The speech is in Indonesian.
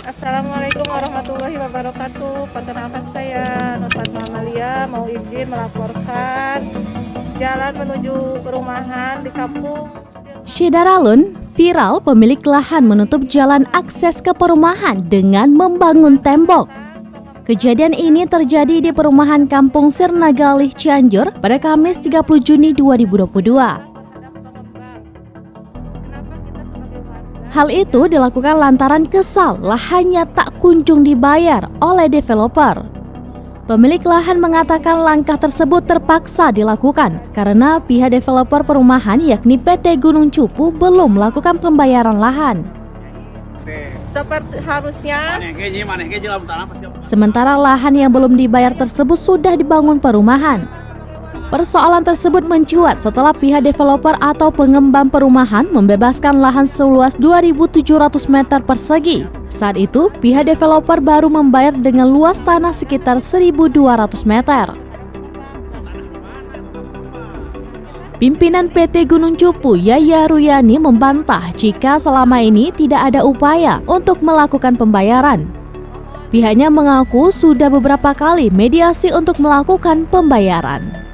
Assalamualaikum warahmatullahi wabarakatuh. Perkenalkan saya Nurfatma Amalia, mau izin melaporkan jalan menuju perumahan di kampung Syedaralun, viral pemilik lahan menutup jalan akses ke perumahan dengan membangun tembok. Kejadian ini terjadi di perumahan Kampung Sirnagalih, Cianjur pada Kamis 30 Juni 2022. Hal itu dilakukan lantaran kesal lahannya tak kunjung dibayar oleh developer. Pemilik lahan mengatakan langkah tersebut terpaksa dilakukan karena pihak developer perumahan yakni PT Gunung Cupu belum melakukan pembayaran lahan. seperti harusnya. Sementara lahan yang belum dibayar tersebut sudah dibangun perumahan. Persoalan tersebut mencuat setelah pihak developer atau pengembang perumahan membebaskan lahan seluas 2.700 meter persegi. Saat itu, pihak developer baru membayar dengan luas tanah sekitar 1.200 meter. Pimpinan PT Gunung Cupu, Yaya Ruyani, membantah jika selama ini tidak ada upaya untuk melakukan pembayaran. Pihaknya mengaku sudah beberapa kali mediasi untuk melakukan pembayaran.